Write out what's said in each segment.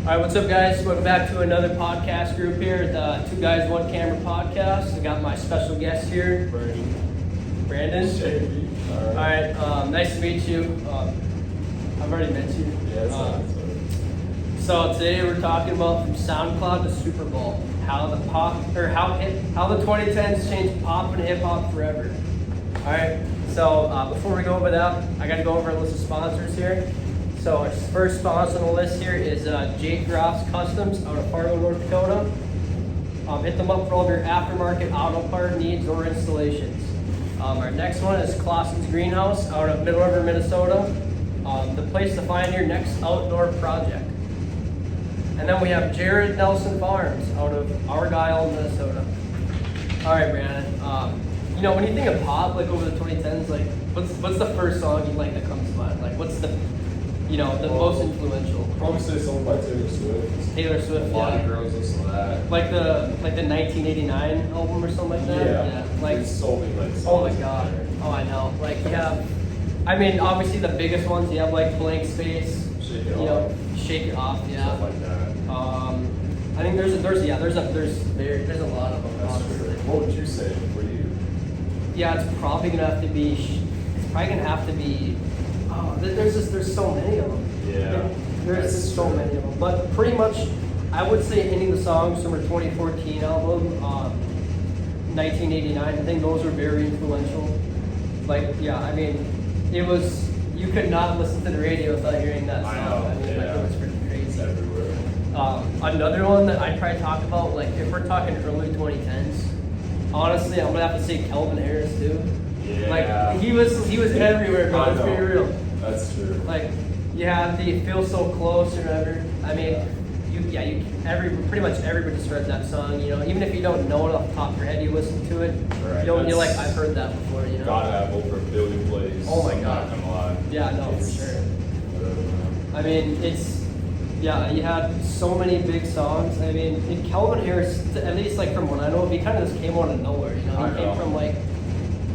All right, what's up, guys? Welcome back to another podcast group here, the Two Guys, One Camera podcast. I got my special guest here, Brandon. All right, nice to meet you. I've already met you. Yeah, So today we're talking about from SoundCloud to Super Bowl, how the 2010s changed pop and hip hop forever. All right. So before we go over that, I got to go over a list of sponsors here. So our first sponsor on the list here is Jake Groff's Customs out of Fargo, North Dakota. Hit them up for all of your aftermarket auto part needs or installations. Our next one is Clausen's Greenhouse out of Middle River, Minnesota. The place to find your next outdoor project. And then we have Jared Nelson Farms out of Argyle, Minnesota. All right, Brandon. When you think of pop, like over the 2010s, like what's the first song you like that comes to mind? Like what's the most influential? Probably say something by Taylor Swift. Taylor Swift, a lot of girls listen to that. Like the 1989 album or something like that. Yeah. Like it's so many like songs. Oh my god. Oh, I know. Like I mean, obviously the biggest ones you have like Blank Space. Shake It Off. Shake It Off. Yeah. Stuff like that. I think there's a lot of them. That's true. What would you say for you? Yeah, it's probably gonna have to be. Oh, there's so many of them. Yeah. There's just so many of them. But pretty much, I would say any of the songs from her 2014 album, 1989. I think those were very influential. Like, yeah, I mean, it was. You could not listen to the radio without hearing that song. I know. Like it was pretty crazy. It's everywhere. Another one that I'd probably talk about, like if we're talking early 2010s, honestly, I'm gonna have to say Calvin Harris too. Yeah. Like he was everywhere, bro. Let's be real. That's true. Like you have the Feel So Close or whatever. I mean, pretty much everybody started that song. Even if you don't know it off the top of your head, you listen to it. Right. You're like, I've heard that before. Gotta have over 1 billion plays. Oh my god. Not gonna lie. Yeah, no, for sure. Whatever, man. I mean, you had so many big songs. I mean, and Calvin Harris, at least like from what I know, he kind of just came out of nowhere. He came from like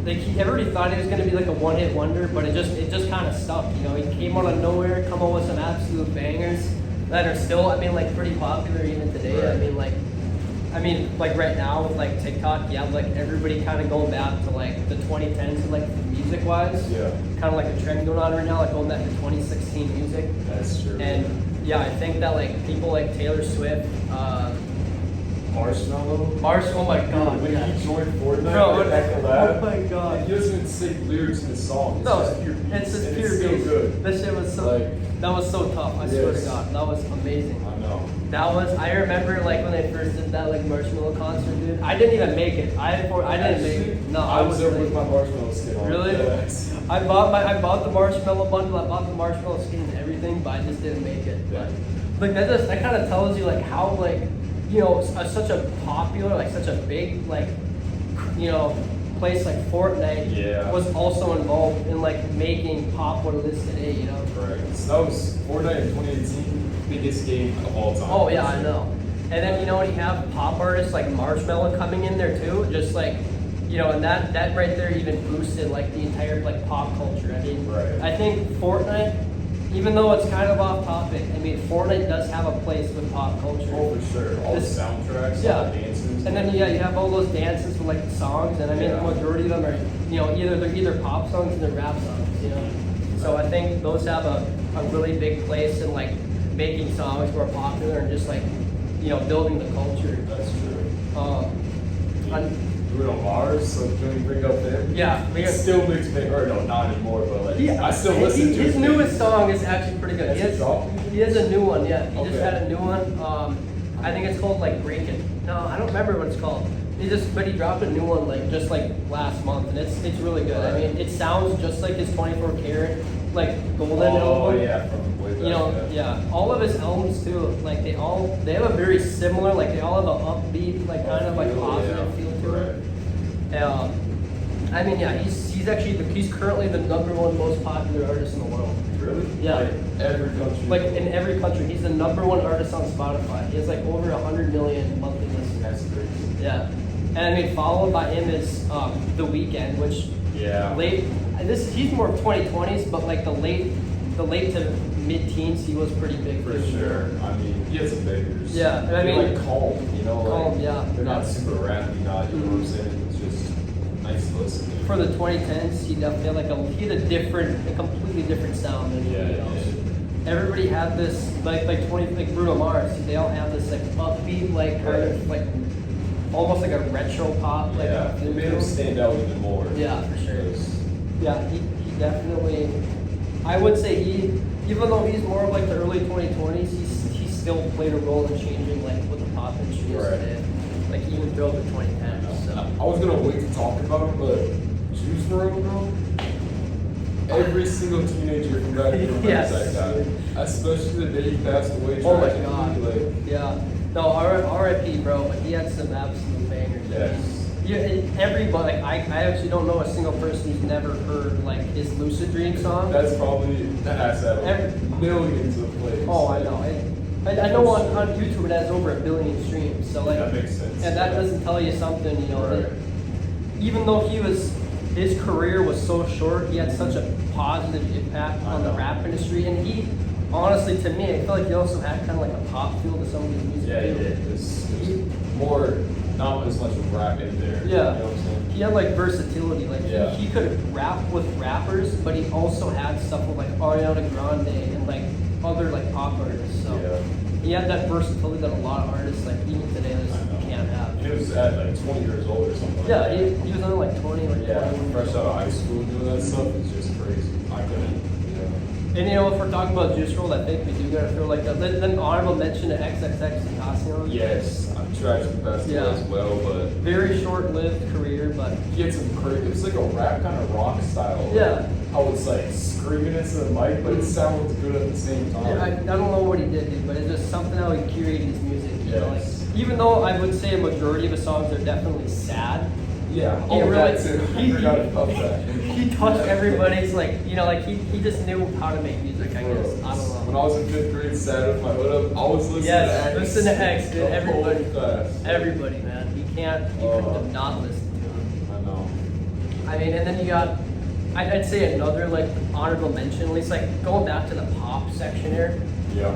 everybody thought he was going to be like a one-hit wonder, but it just kind of stuck. He came out of nowhere, come out with some absolute bangers that are still, like pretty popular even today. Right. I mean, like right now with like TikTok, you have like everybody kind of going back to like the 2010s, like music-wise. Yeah. Kind of like a trend going on right now, like going back to 2016 music. That's true. And yeah, I think that like people like Taylor Swift, Marshmallow. Oh my god. When he joined Fortnite, Bro, oh my god. He doesn't even sing lyrics in his songs. No, just pure beats, it's just and pure it's still beats. good. This shit was so that was so tough. I swear to God, that was amazing. I know. I remember like when they first did that like Marshmallow concert, dude. I didn't even make it. I didn't make it. No, I was there like, with my marshmallow skin on. Really? Yes. I bought the marshmallow bundle. I bought the marshmallow skin and everything, but I just didn't make it. Yeah. Like that kind of tells you like how like such a popular, like such a big like place like Fortnite was also involved in like making pop what it is today. Correct. So that was Fortnite in 2018, biggest game of all time. Oh yeah, I know. And then when you have pop artists like Marshmello coming in there too, just like and that right there even boosted like the entire like pop culture. I mean, I think Fortnite, even though it's kind of off topic, I mean Fortnite does have a place with pop culture. Oh, for sure. All the soundtracks, all the dances. And then you have all those dances with like the songs, and I mean the majority of them are they're either pop songs or they're rap songs. So I think those have a really big place in like making songs more popular and just like building the culture. That's true. Bruno Mars, so can we bring up him? Yeah, he still makes me, or no, not anymore, but like I still listen to his newest song is actually pretty good. He has a new one, yeah. He just had a new one. I think it's called like Break It. No, I don't remember what it's called. But he dropped a new one like just like last month, and it's really good. I mean, it sounds just like his 24 karat like golden album. Oh yeah, from way back. All of his albums too. Like they have a very similar, like they all have an upbeat, like kind of like positive feel to it. I mean, he's currently the #1 most popular artist in the world. Really? Yeah. Like every country. Like in every country, he's the #1 artist on Spotify. He has like over 100 million monthly listeners. That's crazy. Yeah. And I mean, followed by him is The Weeknd, which he's more of 2020s, but like the late to mid-teens, he was pretty big. For too. sure. I mean, he had some bangers. Yeah, and I They're mean- like calm, you know, Calm, like yeah. they're not super rappy, not, you know what I'm saying? It's just nice to listen to. For the 2010s, he definitely had a completely different sound than anybody else. Everybody had this like Bruno Mars. They all have this like upbeat, like kind of like almost like a retro pop. Like Yeah, it made him stand out even more. Yeah, for sure. 'Cause- Yeah, he definitely. I would say even though he's more of like the early 2020s, he still played a role in changing like what the pop industry is Right. today. Like even throughout the 2010s. So. I was gonna wait to talk about him, but Juice WRLD, bro. Every single teenager from back then remembers Yes. that guy. Especially the day he passed away. Oh my tragically, God. Like, Yeah. No, R.I.P. bro, but he had some absolute bangers. yes. Yeah, everybody. Like, I actually don't know a single person who's never heard like his Lucid Dream song. That has to have Every- millions of plays. Oh, I know. I know on YouTube it has over 1 billion streams. So like, That makes sense. and that doesn't tell you something, you know. Right. That even though his career was so short, he had such a positive impact on the rap industry, and he, honestly, to me, I feel like he also had kind of like a pop feel to some of his music. Yeah, he too. did. There's more, not as much rap in there. Yeah. You know what I'm saying? He had like versatility, like Yeah. he could rap with rappers, but he also had stuff with like Ariana Grande and like other like pop artists. So Yeah. he had that versatility that a lot of artists like even today I just know. can't have. He was at like 20 years old or something. Yeah, like that. he was only like 20 or Yeah, 21. fresh out of high school doing that stuff is just crazy. I couldn't, And you know, if we're talking about Juice WRLD, I think we do gotta throw like an honorable mention to XXXTentacion. Yes, I'm tragically passed away Yeah. as well, but Very short-lived career, but he had some crazy, it was like a rap kind of rock style. Yeah. I was like screaming into the mic, but it sounds good at the same time. I don't know what he did, dude, but it's just something how he curated his music. You know, like, Yes. even though I would say a majority of his songs are definitely sad, Yeah, he really that's it. I forgot about that. he touched everybody's like, you know, like he just knew how to make music. I guess I don't When know. I was in 5th grade, sad with my hood up, I was listening Yes, to X. listen to X, dude. the whole Everybody, class. everybody, man. You couldn't have not listened to him. I know. I mean, and then you got, I'd say another like honorable mention, at least like going back to the pop section here. Yeah.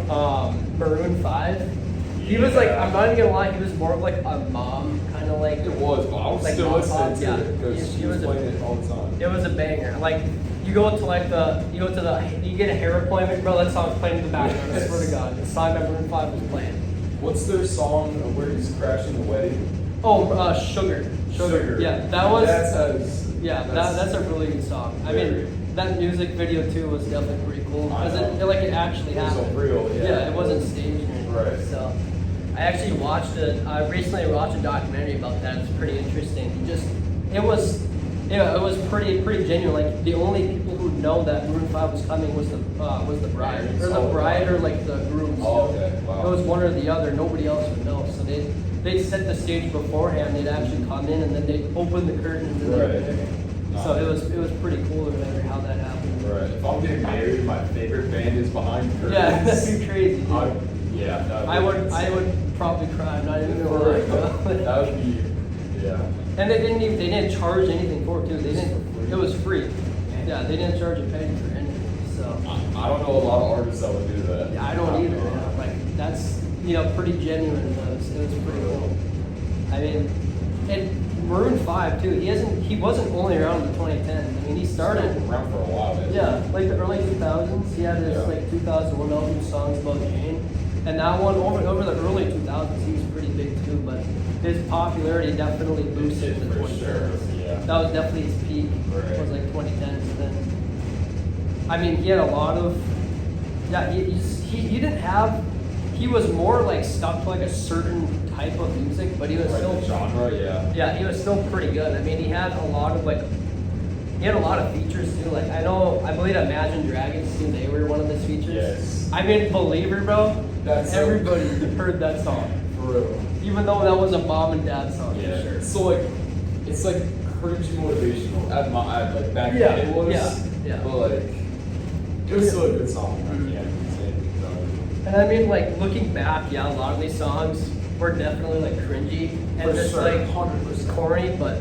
Maroon 5. He was like, Yeah. I'm not even gonna lie, he was more of like a mom kind of like. It was, but I was Like still non-pop, listening to yeah. it because He she was was a- playing it all the time. It was a banger. Like you go to you get a hair appointment, bro. That song's playing in the background. I swear to God, the song that Maroon 5 was playing. What's their song where he's crashing the wedding? Oh, Sugar. Yeah, that was. Yeah, that's a really good song. I Very. mean, that music video too was definitely pretty cool I because know. it actually It was happened. real, yeah. It wasn't staged or anything. Right. So, I actually watched it. I recently watched a documentary about that. It's pretty interesting. It was pretty genuine. Like the only people who know that Maroon 5 was coming was the bride, or the bride, or like the grooms. Oh, okay. Wow. It was one or the other. Nobody else would know. So they set the stage beforehand. They'd actually come in and then they'd open the curtains and Right. they'd be there. So it was pretty cool or whatever how that happened. Right. If I'm getting married, my favorite band is Behind Curtains. Yeah, that'd be crazy. Dude. I would probably cry. I'm not even gonna lie. That would be, yeah. And they didn't charge anything for it too. It was free. Yeah, they didn't charge a penny for anything. So I don't know a lot of artists that would do that. yeah, I don't either. Yeah. Like that's pretty genuine. It was pretty cool. I mean, and Maroon 5 too. He wasn't only around in the 2010s. I mean, he started. Around for a while. Isn't Yeah, like the early 2000s. He had this Yeah. like 2001 album, Songs About Jane, and that one over the early 2000s, he was pretty big too. But his popularity definitely boosted in the For 2010s. sure, yeah. That was definitely his peak. Right. It was like 2010s. And then, I mean, he had a lot of. Yeah, he didn't have. He was more like stuck to like a certain type of music, but he was Like still. the genre, yeah. Yeah, he was still pretty good. I mean, he had a lot of features too. Like I believe Imagine Dragons too. They were one of his features. Yes. I mean, Believer, bro. That's Everybody heard that song, For real. even though that was a mom and dad song. Yeah. For sure. So like, it's like cringy motivational. Like back Yeah, then it was. yeah. But like, it was still a good song. Mhm. I can't say anything about it. And I mean, like looking back, yeah, a lot of these songs were definitely like cringy and For just sure, like 100%. corny, but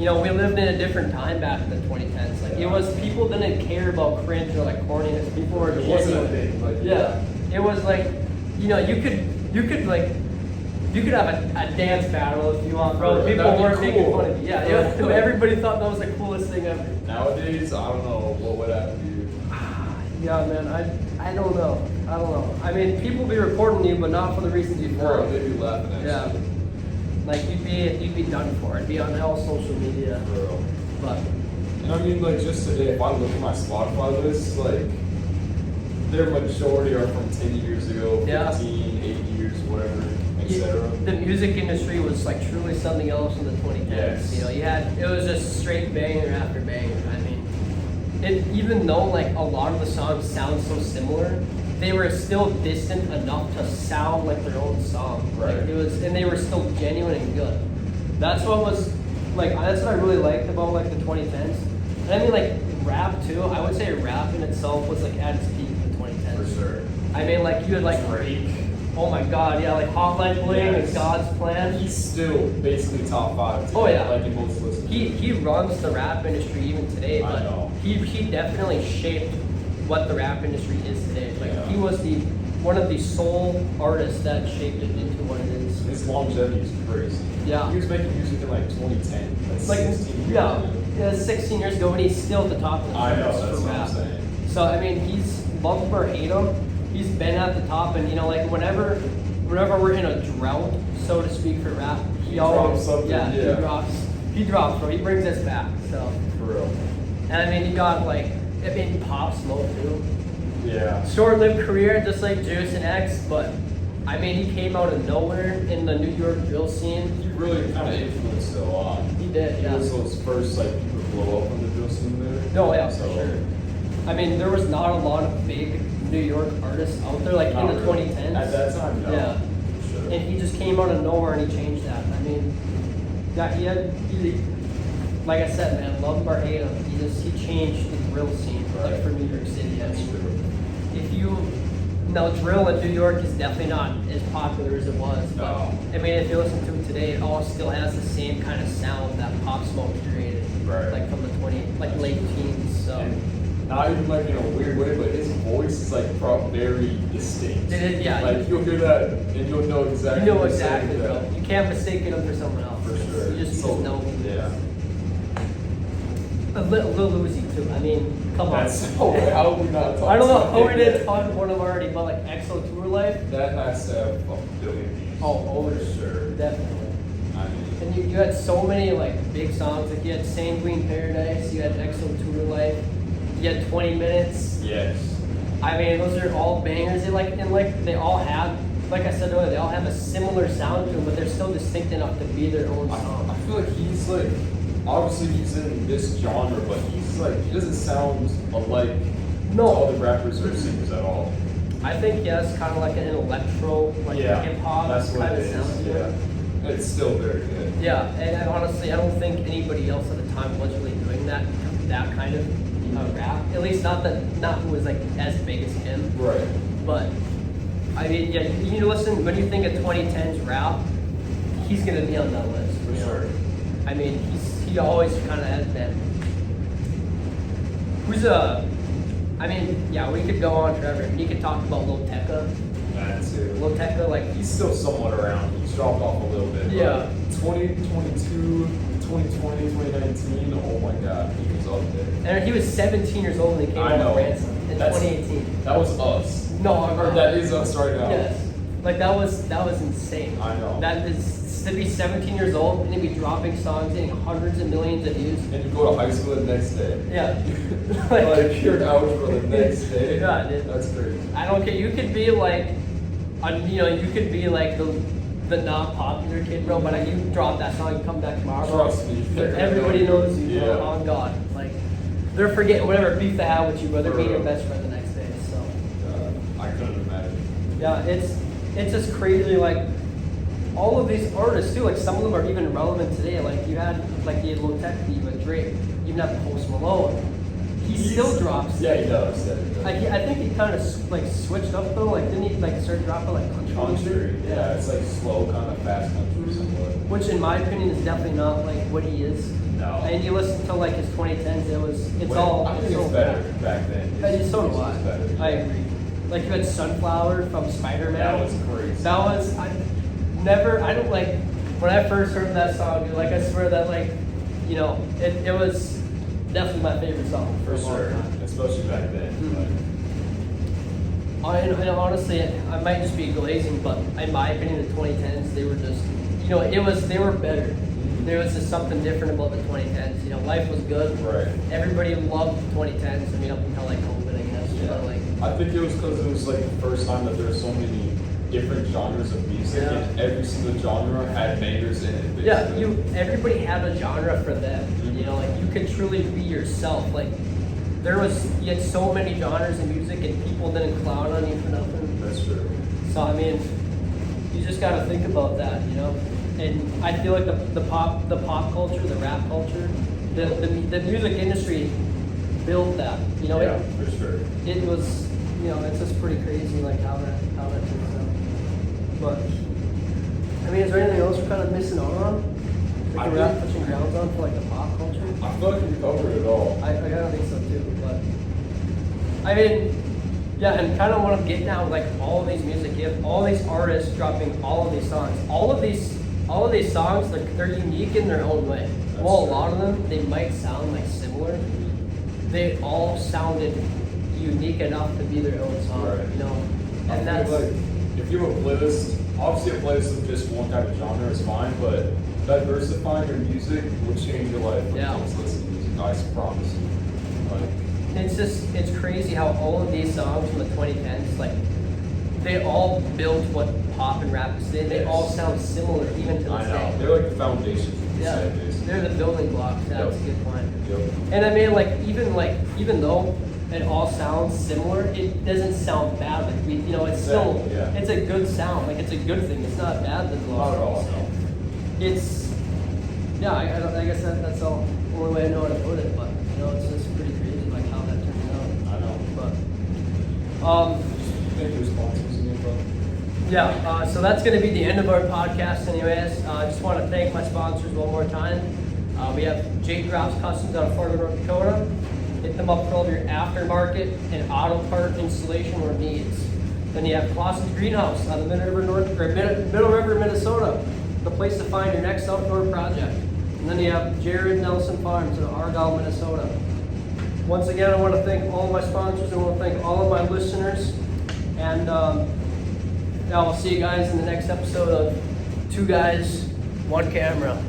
you know, we lived in a different time back in the 2010s. Like, it was, people didn't care about cringe or like corniness. People were It wasn't a genuine. thing. Like, Yeah. It was like, you know, you could have a dance battle if you want, bro. People That'd be weren't making cool. fun of you. Yeah, it was, everybody thought that was the coolest thing ever. Nowadays, I don't know what would happen to you. Yeah, man, I don't know. I don't know. I mean, people be recording you, but not for the reasons you Bro, thought. they'd be laughing at Yeah. you. Like, you'd be done for. It'd be on all social media. Bro. But And I mean, like, just today, if I look at my Spotify list, like, their majority are from 10 years ago, Yeah. 15, 8 years, whatever, etc. the music industry was like truly something else in the 2010s. Yes. You know, it was just straight banger after banger. I mean, even though like a lot of the songs sound so similar, they were still distant enough to sound like their own song. Right. Like and they were still genuine and good. That's what was like. That's what I really liked about like the 2010s. And I mean like rap too. I would say rap in itself was like at its peak in the 2010s. For sure. I mean like you had like Drake. oh my god, yeah, like Hotline Bling Yes. and God's Plan. He's still basically top 5 today, Oh, yeah. like in most lists. He runs the rap industry even today, I but know. he definitely shaped what the rap industry is today. Like Yeah. he was one of the sole artists that shaped it into what it is. His longevity is crazy. Yeah. He was making music in like 2010. That's Like 16 years yeah, ago. yeah, 16 years ago, and he's still at the top of the I know, charts that's for what I'm rap. saying. So I mean, he's love him or hate him, he's been at the top, and you know, like whenever we're in a drought, so to speak, for rap, He always drops something, yeah, yeah. he drops, bro. He brings us back. So. For real. And I mean, you got like, I mean, Pop Smoke too. Yeah. Short-lived career, just like Juice and X, but I mean, he came out of nowhere in the New York drill scene. He really kind of influenced it a lot. He did, He yeah. was those first like people to blow up on the drill scene there. No, yeah, So, for sure. I mean, there was not a lot of big New York artists out there, like not in the really. 2010s. At that time, no. Yeah. For sure. And he just came out of nowhere and he changed that. I mean, yeah, like I said, man, love him or hate him, he changed the drill scene, like Right. for New York City. I That's mean, true. if you now drill in New York is definitely not as popular as it was, but No. I mean if you listen to it today, it all still has the same kind of sound that Pop Smoke created, Right. like from the late teens. So And not even like in a weird way, but his voice is like very distinct. Yeah. Like you'll hear that and you'll know exactly. you know who's saying exactly, bro. that. You can't mistake him for someone else. For sure. You just know who it is. Yeah. Lil Uzi too. I mean, come on. That's how we not talk I don't know about how we it didn't yet. talk about him already, but like EXO Tour Life. That has to have a billion views. Oh, for sure. definitely. I mean, And you had so many like big songs. Like you had Sanguine Paradise, you had EXO Tour Life, you had 20 Minutes. yes. I mean, those are all bangers. They all have, like I said earlier, they all have a similar sound to them, but they're still distinct enough to be their own I song. feel like he's like, obviously he's in this genre, but he's like, he doesn't sound alike No. to other rappers or singers at all. I think he has kind of like an electro, like hip hop that's what kind it of sound is. to it. Yeah, it's still very good. Yeah, and honestly, I don't think anybody else at the time was really doing that kind of rap. At least not who was like as big as him. Right. But I mean, yeah, you listen when you think of 2010s rap, he's gonna be on that list For you know? sure. I mean, he always kind of has been. I mean, yeah, we could go on forever. You could talk about Lil Tecca. That too. Lil Tecca, like He's still somewhat around. He's dropped off a little bit. but Yeah. 2022, 2020, 2019. Oh my God, he was up there. and he was 17 years old when he came I out know. with Ransom in That's- 2018. That was us. No, Or that is us right now. Yes. Like that was insane. I know. That is to be 17 years old and to be dropping songs, getting hundreds of millions of views. And you go to high school the next day. Yeah. Like you're in algebra the next day. Yeah, dude. That's crazy. I don't care. You could be like, you could be like the not popular kid, bro. But you drop that song, you come back tomorrow, bro. Trust me, they're Everybody gonna know knows you, you. bro. Yeah. On God, like they're forgetting whatever beef they had with you, bro. They're For being your real. best friend the next day. So. I couldn't imagine. Yeah, it's just crazy. Like all of these artists too. Like some of them are even relevant today. Like you had Lil Tecca, you had Drake, you even have Post Malone. he still drops. Yeah, he does. Yeah, he does. I think he kind of like switched up though. Like didn't he like start dropping like country? Country. Yeah, it's like slow, kind of fast country somewhat. Which in my opinion is definitely not like what he is. No. And you listen to like his 2010s, it's all. I think so it's better bad. back then. And so do it's better. I agree. Like you had Sunflower from Spider-Man. That was crazy. That was I don't like when I first heard that song, dude, like I swear that like, you know, it was definitely my favorite song For a long sure, time. especially back then. And honestly, I might just be glazing, but in my opinion, the 2010s, they were just, you know, they were better. There was just something different about the 2010s. You know, life was good. Right. Everybody loved the 2010s. I mean, up until like COVID, I guess. Yeah. But like, I think it was because it was like the first time that there were so many different genres of music, Yeah. and every single genre had bangers in it. yeah, basically. everybody had a genre for them. Mhm. You know, like you could truly be yourself. Like you had so many genres of music, and people didn't clown on you for nothing. That's true. So I mean, you just got to think about that, you know. And I feel like the pop culture, the rap culture, the music industry built that. You know, Yeah, for sure. it was, you know, it's just pretty crazy like how that turns out. But I mean, is there anything else we're kind of missing out on? I Like we're not think- touching grounds on for like the pop culture. I feel like we covered it all. I kind of think so too, but I mean, yeah, and kind of what I'm getting at with like all of these music, you have all these artists dropping all of these songs. All of these songs, they're unique in their own way. That's Well, a true. lot of them, they might sound like similar. They all sounded unique enough to be their own song, Right. you know? I And feel that's, like if you have a playlist, obviously a playlist of just one type of genre is fine, but diversifying your music will change your life when Yeah. you just listen to music. I promise you. Like, it's crazy how all of these songs from the 2010s, like, they all built what pop and rap is today. They all Yes. sound similar even to this I know. day. They're like the foundation, you Yeah, say, basically. they're the building blocks. That's Yep. a good point. Yep. And I mean, even though it all sounds similar, it doesn't sound bad. Like you know, it's still, Exactly, yeah. it's a good sound. Like it's a good thing. It's not bad that it's Not at all, so no. it's, yeah. I guess that's the only way I know how to put it. But you know, it's just pretty crazy like how that turned out. I know. But Thank you, sponsors again, bro. yeah, so that's going to be the end of our podcast anyways. I just want to thank my sponsors one more time. We have Jake Grouse Customs out of Fargo, North Dakota. Hit them up for all of your aftermarket and auto part installation or needs. Then you have Clausen's Greenhouse out of Middle River, Minnesota. The place to find your next outdoor project. And then you have Jared Nelson Farms in Argyle, Minnesota. Once again, I want to thank all of my sponsors. I want to thank all of my listeners. And yeah, we'll see you guys in the next episode of Two Guys, One Camera.